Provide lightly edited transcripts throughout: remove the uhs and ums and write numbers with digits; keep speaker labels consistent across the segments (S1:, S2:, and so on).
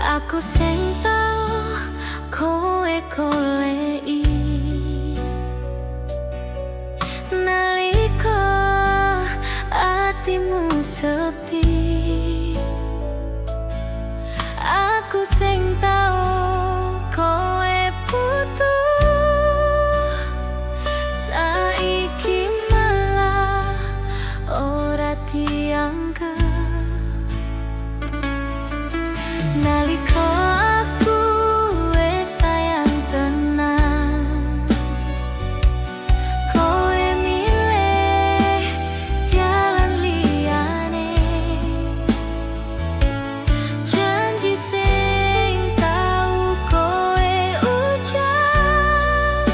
S1: Aku sing tau kowe goleki nalika atimu sepi. Aku sing tau kowe butuh, saiki malah ora dianggep. Nalika aku wis sayang tenan, kowe milih jalan liyane. Janji sing tau kowe ucap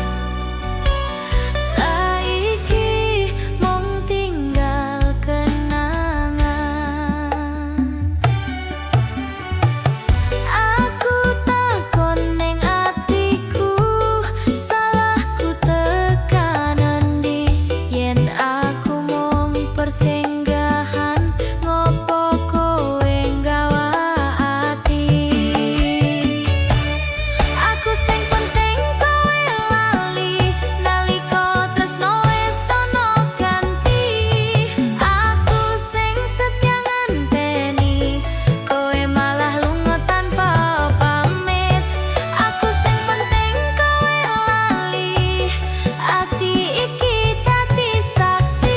S1: saiki mung tinggal kenangan. Persinggahan ngopo kowe nggawa ati. Aku sing penting kowe lali nalika tresno wis ana ganti. Aku sing setia ngenteni kowe malah lunga tanpa pamit. Aku sing penting kowe lali, ati iki dadi saksi.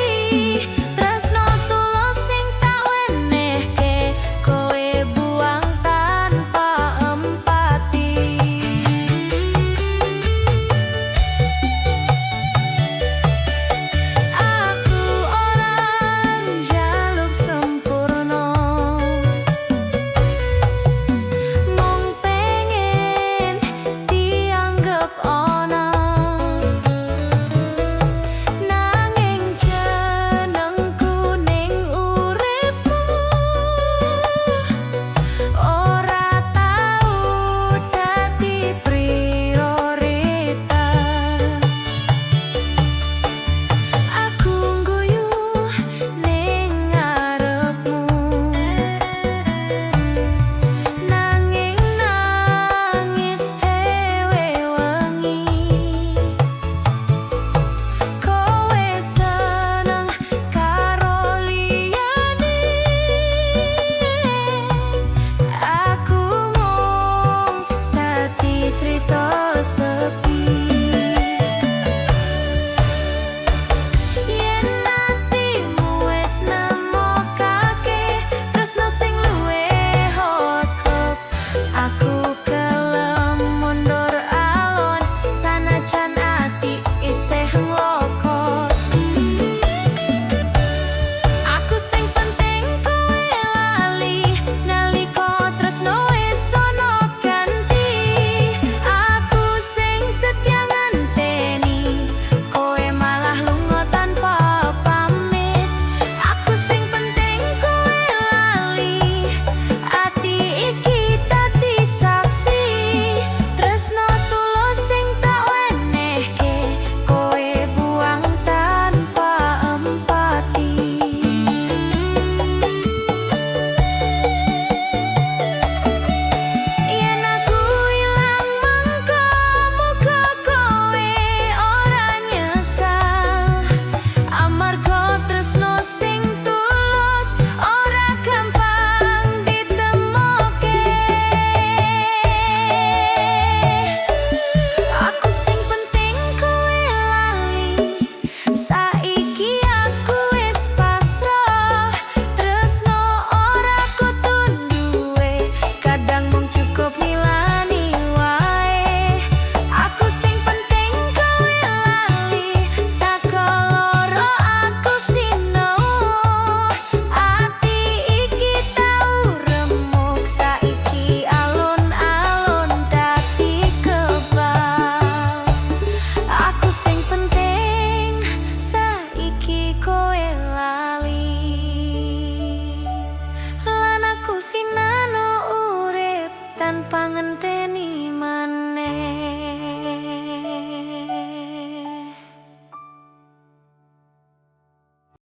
S1: Tanpa ngenteni maneh.